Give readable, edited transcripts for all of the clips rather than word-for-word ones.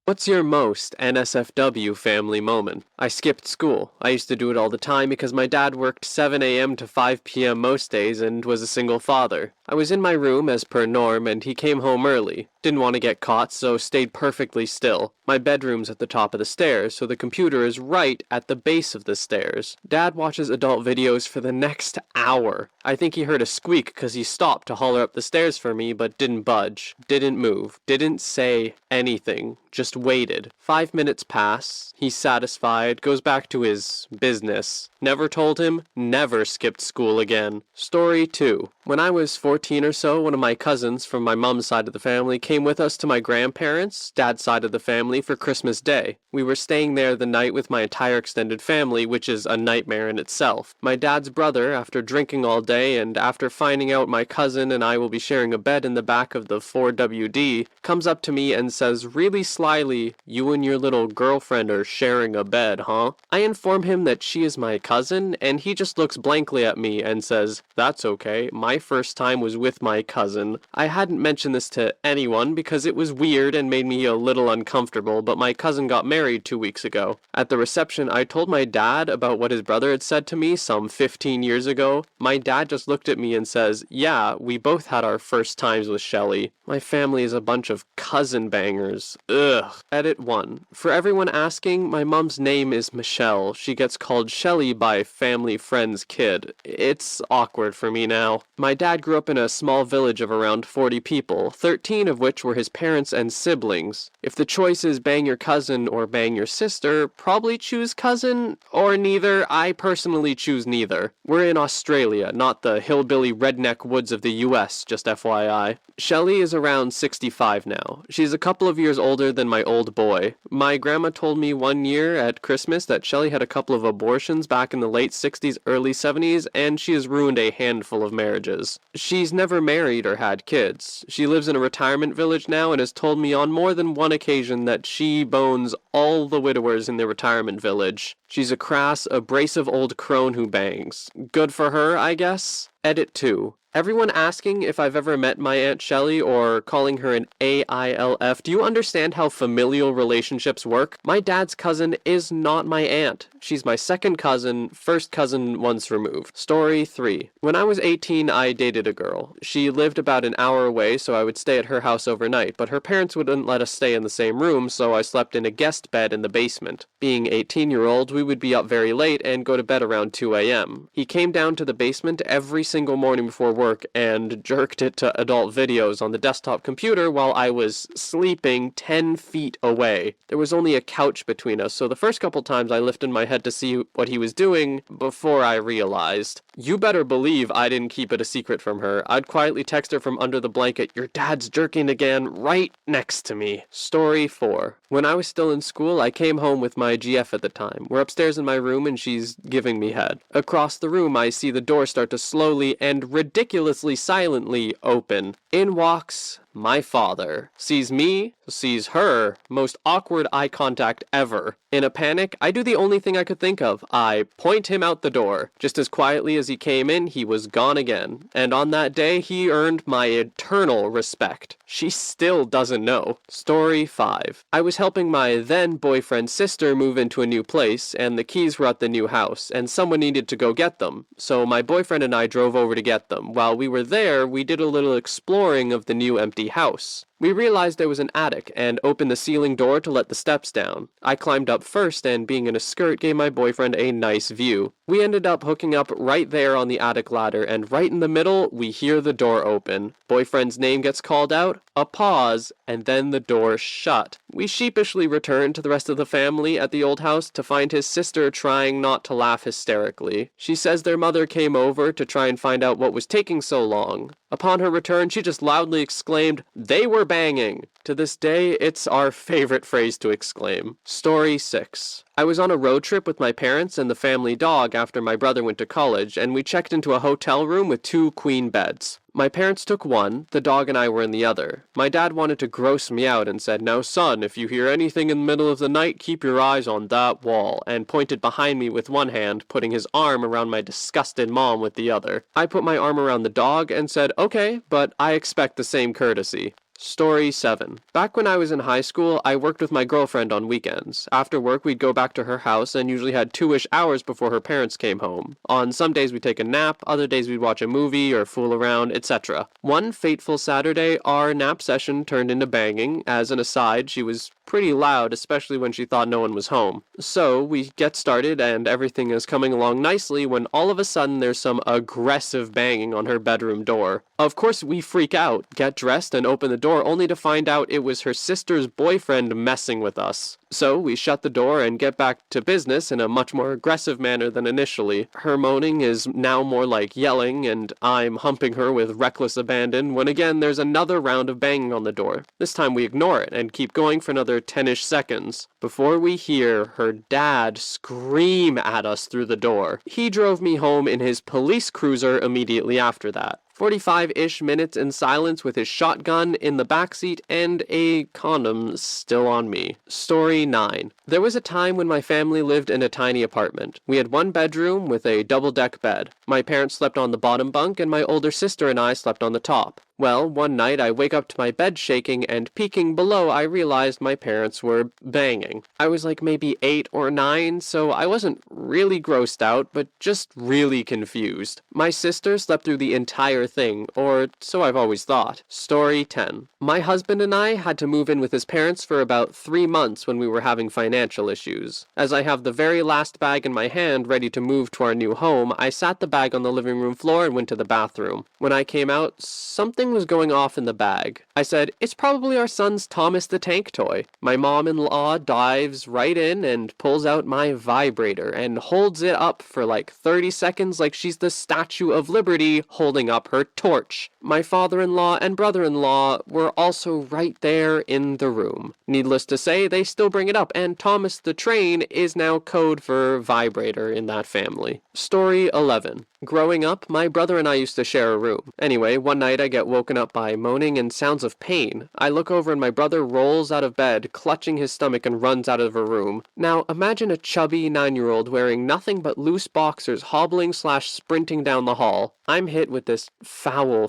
What's your most NSFW family moment? I skipped school. I used to do it all the time because my dad worked 7 a.m. to 5 p.m. most days and was a single father. I was in my room as per norm and he came home early. Didn't want to get caught, so stayed perfectly still. My bedroom's at the top of the stairs, so the computer is right at the base of the stairs. Dad watches adult videos for the next hour. I think he heard a squeak because he stopped to holler up the stairs for me, but didn't budge, didn't move, didn't say anything, just waited. 5 minutes pass, he's satisfied, goes back to his business. Never told him, never skipped school again. Story 2. When I was 14 or so, one of my cousins from my mom's side of the family came with us to my grandparents', dad's side of the family, for Christmas Day. We were staying there the night with my entire extended family, which is a nightmare in itself. My dad's brother, after drinking all day and after finding out my cousin and I will be sharing a bed in the back of the 4WD, comes up to me and says really slyly, "You and your little girlfriend are sharing a bed, huh?" I inform him that she is my cousin, and he just looks blankly at me and says, "That's okay, my first time was with my cousin." I hadn't mentioned this to anyone because it was weird and made me a little uncomfortable, but my cousin got married 2 weeks ago. At the reception, I told my dad about what his brother had said to me some 15 years ago. My dad just looked at me and says, "Yeah, we both had our first times with Shelly. My family is a bunch of cousin bangers. Ugh." Edit 1. For everyone asking, my mom's name is Michelle. She gets called Shelly by family friend's kid. It's awkward for me now. My dad grew up in a small village of around 40 people, 13 of which were his parents and siblings. If the choice is bang your cousin or bang your sister, probably choose cousin, or neither. I personally choose neither. We're in Australia, not the hillbilly redneck woods of the US, just FYI. Shelly is around 65 now. She's a couple of years older than my old boy. My grandma told me one year at Christmas that Shelly had a couple of abortions back in the late 60s, early 70s, and she has ruined a handful of marriages. She's never married or had kids. She lives in a retirement village now and has told me on more than one occasion that she bones all the widowers in the retirement village. She's a crass, abrasive old crone who bangs. Good for her, I guess. Edit 2. Everyone asking if I've ever met my Aunt Shelley or calling her an AILF, do you understand how familial relationships work? My dad's cousin is not my aunt. She's my second cousin, first cousin once removed. Story 3. When I was 18, I dated a girl. She lived about an hour away, so I would stay at her house overnight, but her parents wouldn't let us stay in the same room, so I slept in a guest bed in the basement. Being 18-year-old, we would be up very late and go to bed around 2 a.m. He came down to the basement every single morning before work and jerked it to adult videos on the desktop computer while I was sleeping 10 feet away. There was only a couch between us, so the first couple times I lifted my head to see what he was doing before I realized. You better believe I didn't keep it a secret from her. I'd quietly text her from under the blanket, "Your dad's jerking again," right next to me. Story 4. When I was still in school, I came home with my GF at the time. We're upstairs in my room and she's giving me head. Across the room, I see the door start to slowly and ridiculously silently open. In walks my father. Sees me, sees her, most awkward eye contact ever. In a panic, I do the only thing I could think of. I point him out the door. Just as quietly as he came in, he was gone again. And on that day, he earned my eternal respect. She still doesn't know. Story 5. I was helping my then boyfriend's sister move into a new place, and the keys were at the new house, and someone needed to go get them. So my boyfriend and I drove over to get them. While we were there, we did a little exploring of the new empty house. We realized there was an attic and opened the ceiling door to let the steps down. I climbed up first and, being in a skirt, gave my boyfriend a nice view. We ended up hooking up right there on the attic ladder, and right in the middle, we hear the door open. Boyfriend's name gets called out, a pause, and then the door shut. We sheepishly return to the rest of the family at the old house to find his sister trying not to laugh hysterically. She says their mother came over to try and find out what was taking so long. Upon her return, she just loudly exclaimed, "They were banging!" To this day, it's our favorite phrase to exclaim. Story 6. I was on a road trip with my parents and the family dog after my brother went to college, and we checked into a hotel room with 2 queen beds. My parents took one, the dog and I were in the other. My dad wanted to gross me out and said, "Now son, if you hear anything in the middle of the night, keep your eyes on that wall," and pointed behind me with one hand, putting his arm around my disgusted mom with the other. I put my arm around the dog and said, "Okay, but I expect the same courtesy." Story 7. Back when I was in high school, I worked with my girlfriend on weekends. After work, we'd go back to her house and usually had 2-ish hours before her parents came home. On some days we'd take a nap, other days we'd watch a movie or fool around, etc. One fateful Saturday, our nap session turned into banging. As an aside, she was pretty loud, especially when she thought no one was home. So we get started and everything is coming along nicely when all of a sudden there's some aggressive banging on her bedroom door. Of course we freak out, get dressed and open the door only to find out it was her sister's boyfriend messing with us. So we shut the door and get back to business in a much more aggressive manner than initially. Her moaning is now more like yelling, and I'm humping her with reckless abandon when again there's another round of banging on the door. This time we ignore it and keep going for another 10-ish seconds before we hear her dad scream at us through the door. He drove me home in his police cruiser immediately after that. 45-ish minutes in silence with his shotgun in the backseat and a condom still on me. Story 9. There was a time when my family lived in a tiny apartment. We had one bedroom with a double-deck bed. My parents slept on the bottom bunk and my older sister and I slept on the top. Well, one night I wake up to my bed shaking and peeking below I realized my parents were banging. I was like maybe 8 or 9, so I wasn't really grossed out, but just really confused. My sister slept through the entire thing, or so I've always thought. Story 10. My husband and I had to move in with his parents for about 3 months when we were having financial issues. As I have the very last bag in my hand ready to move to our new home, I sat the bag on the living room floor and went to the bathroom. When I came out, something was going off in the bag. I said, "It's probably our son's Thomas the Tank toy." My mom-in-law dives right in and pulls out my vibrator and holds it up for like 30 seconds like she's the Statue of Liberty holding up her torch. My father-in-law and brother-in-law were also right there in the room. Needless to say, they still bring it up, and Thomas the Train is now code for vibrator in that family. Story 11. Growing up, my brother and I used to share a room. Anyway, one night I get woken up by moaning and sounds of pain. I look over and my brother rolls out of bed, clutching his stomach, and runs out of a room. Now, imagine a chubby 9-year-old wearing nothing but loose boxers hobbling/sprinting down the hall. I'm hit with this foul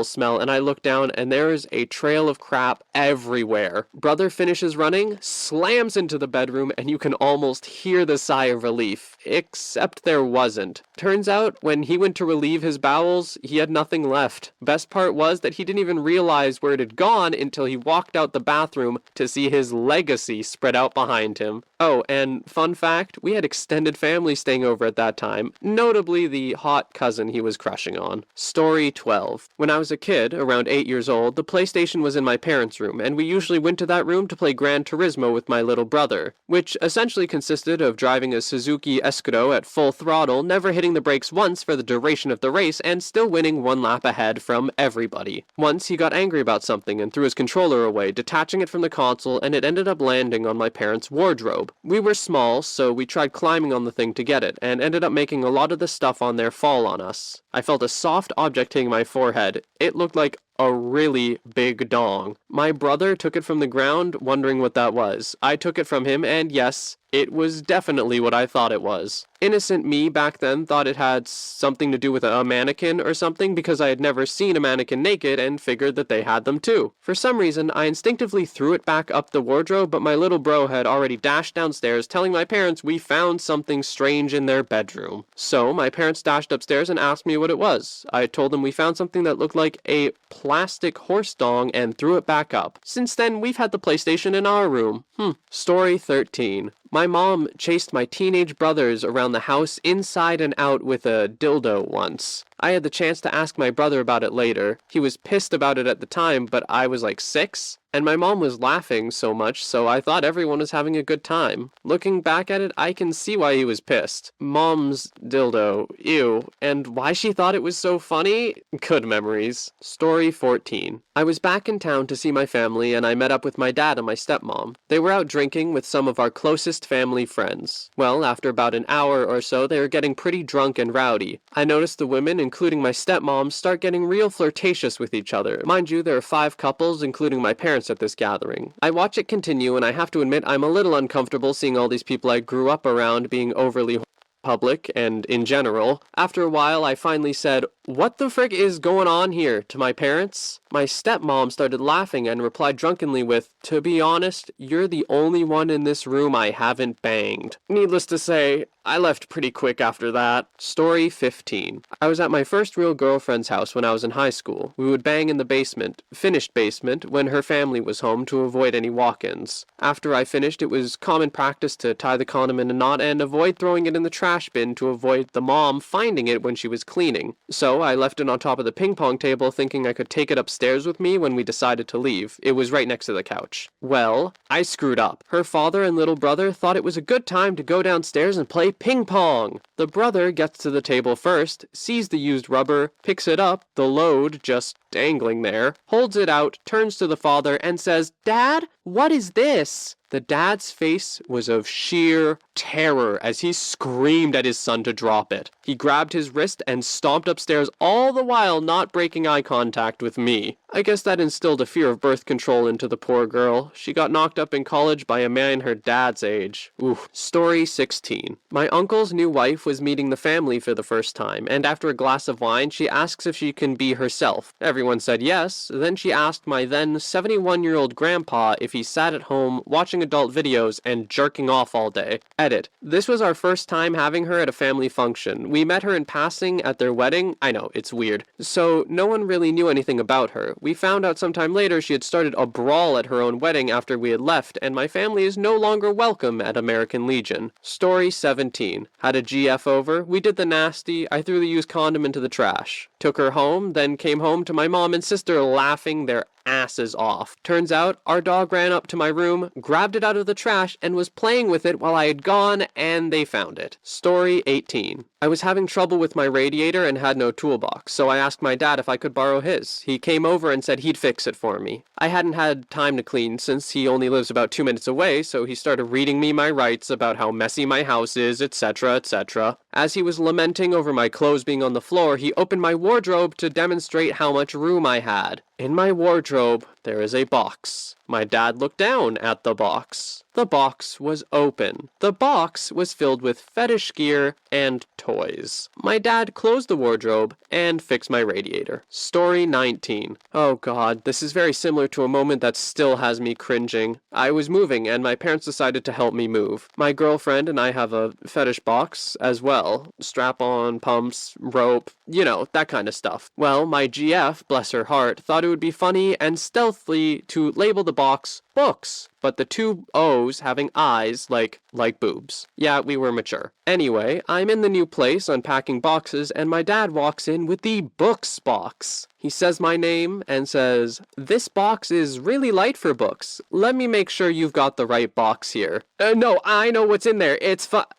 smell, and I look down and there is a trail of crap everywhere. Brother finishes running, slams into the bedroom, and you can almost hear the sigh of relief. Except there wasn't. Turns out, when he went to relieve his bowels, he had nothing left. Best part was that he didn't even realize where it had gone until he walked out the bathroom to see his legacy spread out behind him. Oh, and fun fact, we had extended family staying over at that time, notably the hot cousin he was crushing on. Story 12. When I was a kid, around 8 years old, the PlayStation was in my parents' room, and we usually went to that room to play Gran Turismo with my little brother, which essentially consisted of driving a Suzuki Askreddit at full throttle, never hitting the brakes once for the duration of the race, and still winning one lap ahead from everybody. Once he got angry about something and threw his controller away, detaching it from the console, and it ended up landing on my parents' wardrobe. We were small, so we tried climbing on the thing to get it, and ended up making a lot of the stuff on there fall on us. I felt a soft object hitting my forehead. It looked like a really big dong. My brother took it from the ground, wondering what that was. I took it from him, and yes, it was definitely what I thought it was. Innocent me back then thought it had something to do with a mannequin or something because I had never seen a mannequin naked and figured that they had them too. For some reason, I instinctively threw it back up the wardrobe, but my little bro had already dashed downstairs telling my parents we found something strange in their bedroom. So my parents dashed upstairs and asked me what it was. I told them we found something that looked like a plastic horse dong and threw it back up. Since then, we've had the PlayStation in our room. Story 13. My mom chased my teenage brothers around the house inside and out with a dildo once. I had the chance to ask my brother about it later. He was pissed about it at the time, but I was like 6, and my mom was laughing so much, so I thought everyone was having a good time. Looking back at it, I can see why he was pissed. Mom's dildo, ew, and why she thought it was so funny? Good memories. Story 14. I was back in town to see my family, and I met up with my dad and my stepmom. They were out drinking with some of our closest family friends. Well, after about an hour or so, they were getting pretty drunk and rowdy. I noticed the women, including my stepmom, start getting real flirtatious with each other. Mind you, there are 5 couples, including my parents, at this gathering. I watch it continue, and I have to admit I'm a little uncomfortable seeing all these people I grew up around being overly public and in general. After a while, I finally said, "What the frick is going on here?" to my parents. My stepmom started laughing and replied drunkenly with, "To be honest, you're the only one in this room I haven't banged." Needless to say, I left pretty quick after that. Story 15. I was at my first real girlfriend's house when I was in high school. We would bang in the basement, finished basement, when her family was home to avoid any walk-ins. After I finished, it was common practice to tie the condom in a knot and avoid throwing it in the trash bin to avoid the mom finding it when she was cleaning. So I left it on top of the ping pong table thinking I could take it upstairs with me when we decided to leave. It was right next to the couch. Well, I screwed up. Her father and little brother thought it was a good time to go downstairs and play ping pong. The brother gets to the table first, sees the used rubber, picks it up, the load just dangling there, holds it out, turns to the father and says, "Dad, what is this?" The dad's face was of sheer terror as he screamed at his son to drop it. He grabbed his wrist and stomped upstairs, all the while not breaking eye contact with me. I guess that instilled a fear of birth control into the poor girl. She got knocked up in college by a man her dad's age. Oof. Story 16. My uncle's new wife was meeting the family for the first time, and after a glass of wine, she asks if she can be herself. Everyone said yes. Then she asked my then 71-year-old grandpa if he sat at home watching adult videos and jerking off all day. Edit. This was our first time having her at a family function. We met her in passing at their wedding. I know, it's weird. So no one really knew anything about her. We found out sometime later she had started a brawl at her own wedding after we had left, and my family is no longer welcome at American Legion. Story 17. Had a GF over. We did the nasty. I threw the used condom into the trash. Took her home, then came home to my mom and sister laughing their asses off. Turns out, our dog ran up to my room, grabbed it out of the trash, and was playing with it while I had gone, and they found it. Story 18. I was having trouble with my radiator and had no toolbox, so I asked my dad if I could borrow his. He came over and said he'd fix it for me. I hadn't had time to clean since he only lives about 2 minutes away, so he started reading me my rights about how messy my house is, etc., etc. As he was lamenting over my clothes being on the floor, he opened my wardrobe to demonstrate how much room I had. In my wardrobe, there is a box. My dad looked down at the box. The box was open. The box was filled with fetish gear and toys. My dad closed the wardrobe and fixed my radiator. Story 19. Oh god, this is very similar to a moment that still has me cringing. I was moving and my parents decided to help me move. My girlfriend and I have a fetish box as well. Strap-on, pumps, rope, you know, that kind of stuff. Well, my GF, bless her heart, thought it would be funny and stealthily to label the box books, but the two O's having eyes like boobs. Yeah, we were mature. Anyway, I'm in the new place unpacking boxes and my dad walks in with the books box. He says my name and says, "This box is really light for books. Let me make sure you've got the right box here." No, I know what's in there.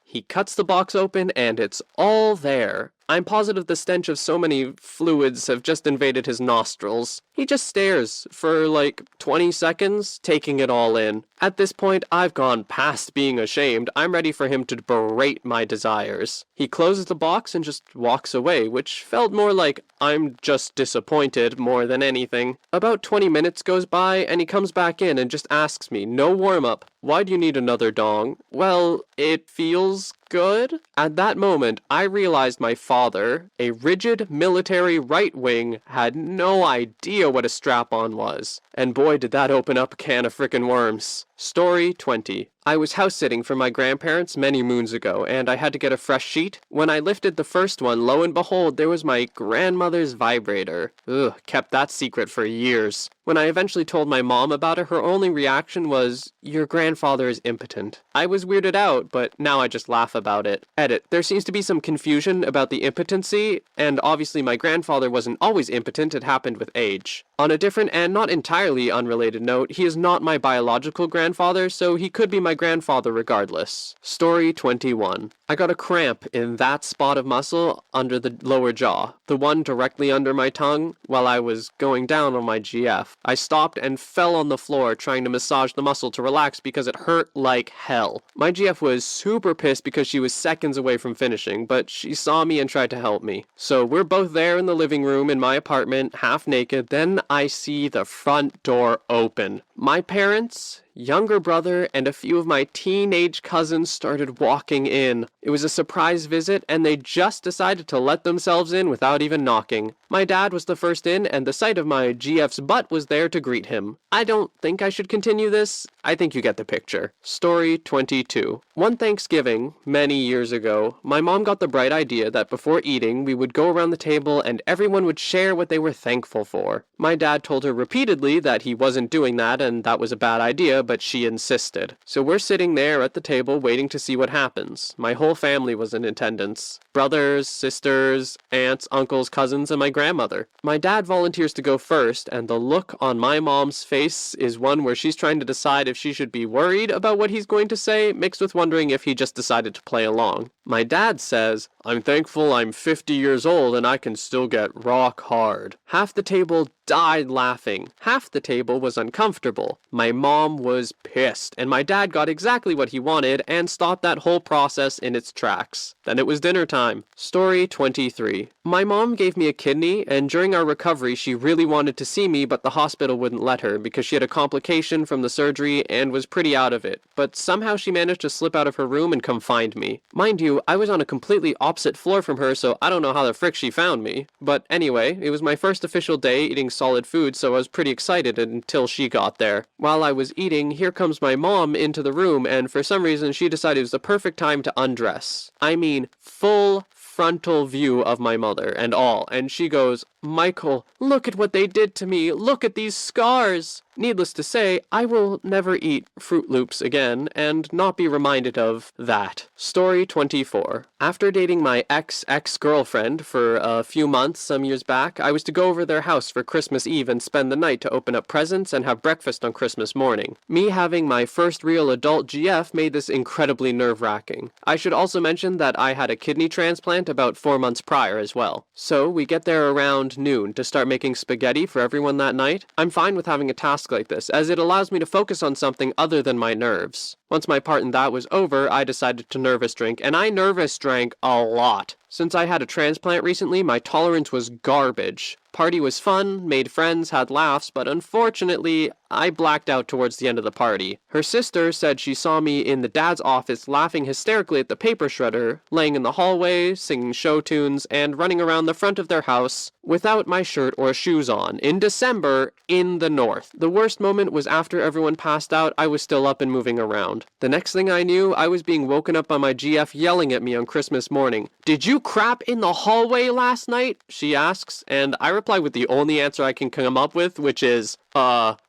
He cuts the box open and it's all there. I'm positive the stench of so many fluids have just invaded his nostrils. He just stares for like 20 seconds, taking it all in. At this point, I've gone past being ashamed. I'm ready for him to berate my desires. He closes the box and just walks away, which felt more like I'm just disappointed more than anything. About 20 minutes goes by and he comes back in and just asks me, no warm-up, "Why do you need another dong?" Well, it feels good. At that moment, I realized my father, a rigid military right wing, had no idea what a strap-on was. And boy, did that open up a can of frickin' worms. Story 20. I was house-sitting for my grandparents many moons ago, and I had to get a fresh sheet. When I lifted the first one, lo and behold, there was my grandmother's vibrator. Ugh, kept that secret for years. When I eventually told my mom about it, her only reaction was, "Your grandfather is impotent." I was weirded out, but now I just laugh about it. Edit. There seems to be some confusion about the impotency, and obviously my grandfather wasn't always impotent, it happened with age. On a different and not entirely unrelated note, he is not my biological grandfather, so he could be my grandfather regardless. Story 21. I got a cramp in that spot of muscle under the lower jaw, the one directly under my tongue, while I was going down on my GF. I stopped and fell on the floor trying to massage the muscle to relax because it hurt like hell. My GF was super pissed because she was seconds away from finishing, but she saw me and tried to help me. So we're both there in the living room in my apartment, half naked, then I see the front door open. My parents, younger brother and a few of my teenage cousins started walking in. It was a surprise visit, and they just decided to let themselves in without even knocking. My dad was the first in, and the sight of my GF's butt was there to greet him. I don't think I should continue this. I think you get the picture. Story 22. One Thanksgiving, many years ago, my mom got the bright idea that before eating, we would go around the table and everyone would share what they were thankful for. My dad told her repeatedly that he wasn't doing that and that was a bad idea, but she insisted. So we're sitting there at the table waiting to see what happens. My whole family was in attendance. Brothers, sisters, aunts, uncles, cousins, and my grandmother. My dad volunteers to go first, and the look on my mom's face is one where she's trying to decide if she should be worried about what he's going to say, mixed with wondering if he just decided to play along. My dad says, "I'm thankful I'm 50 years old and I can still get rock hard." Half the table died laughing. Half the table was uncomfortable. My mom was pissed, and my dad got exactly what he wanted and stopped that whole process in its tracks. Then it was dinner time. Story 23. My mom gave me a kidney, and during our recovery she really wanted to see me, but the hospital wouldn't let her because she had a complication from the surgery and was pretty out of it. But somehow she managed to slip out of her room and come find me. Mind you, I was on a completely opposite floor from her, so I don't know how the frick she found me. But anyway, it was my first official day eating solid food, so I was pretty excited until she got there. While I was eating, here comes my mom into the room, and for some reason she decided it was the perfect time to undress. I mean, full frontal view of my mother and all, and she goes, "Michael, look at what they did to me. Look at these scars." Needless to say, I will never eat Fruit Loops again and not be reminded of that. Story 24. After dating my ex-girlfriend for a few months some years back, I was to go over their house for Christmas Eve and spend the night to open up presents and have breakfast on Christmas morning. Me having my first real adult GF made this incredibly nerve-wracking. I should also mention that I had a kidney transplant about 4 months prior as well. So we get there around noon to start making spaghetti for everyone that night. I'm fine with having a task like this, as it allows me to focus on something other than my nerves. Once my part in that was over, I decided to nervous drink, and I nervous drank a lot. Since I had a transplant recently, my tolerance was garbage. Party was fun, made friends, had laughs, but unfortunately, I blacked out towards the end of the party. Her sister said she saw me in the dad's office laughing hysterically at the paper shredder, laying in the hallway, singing show tunes, and running around the front of their house without my shirt or shoes on, in December, in the north. The worst moment was after everyone passed out, I was still up and moving around. The next thing I knew, I was being woken up by my GF yelling at me on Christmas morning. "Did you crap in the hallway last night?" she asks, and I reply with the only answer I can come up with, which is,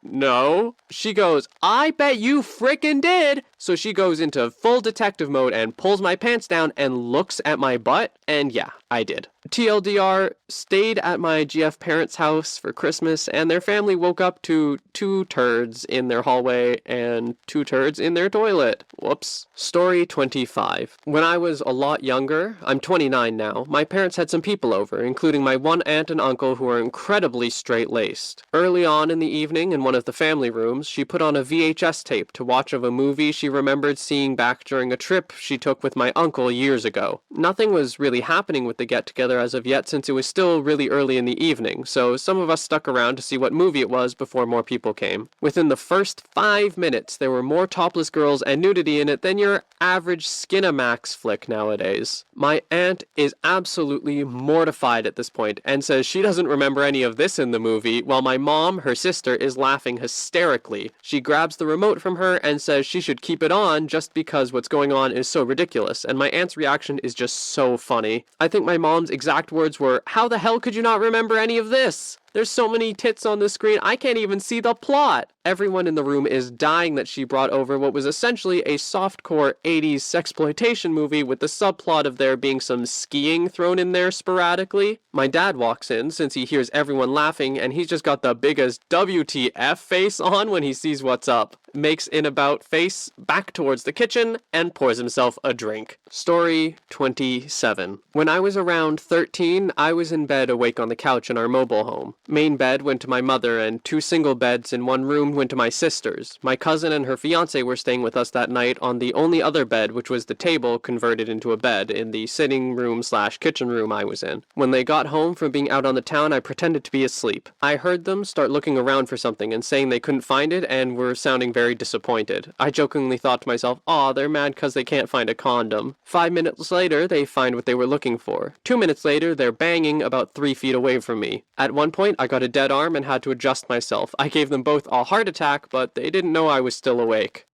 no. She goes, "I bet you frickin' did." So she goes into full detective mode and pulls my pants down and looks at my butt, and yeah, I did. TLDR, stayed at my GF parents' house for Christmas, and their family woke up to 2 turds in their hallway and 2 turds in their toilet. Whoops. Story 25. When I was a lot younger, I'm 29 now, my parents had some people over, including my one aunt and uncle who are incredibly straight-laced. Early on in the evening, in one of the family rooms, she put on a VHS tape to watch of a movie she remembered seeing back during a trip she took with my uncle years ago. Nothing was really happening with the get-together as of yet since it was still really early in the evening, so some of us stuck around to see what movie it was before more people came. Within the first 5 minutes, there were more topless girls and nudity in it than your average Skinamax flick nowadays. My aunt is absolutely mortified at this point and says she doesn't remember any of this in the movie, while my mom, her sister, is laughing hysterically. She grabs the remote from her and says she should keep it on just because what's going on is so ridiculous, and my aunt's reaction is just so funny. I think my mom's exact words were, "How the hell could you not remember any of this? There's so many tits on the screen, I can't even see the plot." Everyone in the room is dying that she brought over what was essentially a softcore 80s sexploitation movie with the subplot of there being some skiing thrown in there sporadically. My dad walks in since he hears everyone laughing, and he's just got the biggest WTF face on when he sees what's up. Makes an about face back towards the kitchen and pours himself a drink. Story 27. When I was around 13, I was in bed awake on the couch in our mobile home. main bed went to my mother, and 2 single beds in one room went to my sisters. My cousin and her fiance were staying with us that night on the only other bed, which was the table converted into a bed in the sitting room slash kitchen room I was in. When they got home from being out on the town, I pretended to be asleep. I heard them start looking around for something and saying they couldn't find it and were sounding very disappointed. I jokingly thought to myself, aw, they're mad because they can't find a condom. 5 minutes later, they find what they were looking for. 2 minutes later, they're banging about 3 feet away from me. At one point, I got a dead arm and had to adjust myself. I gave them both a heart attack, but they didn't know I was still awake.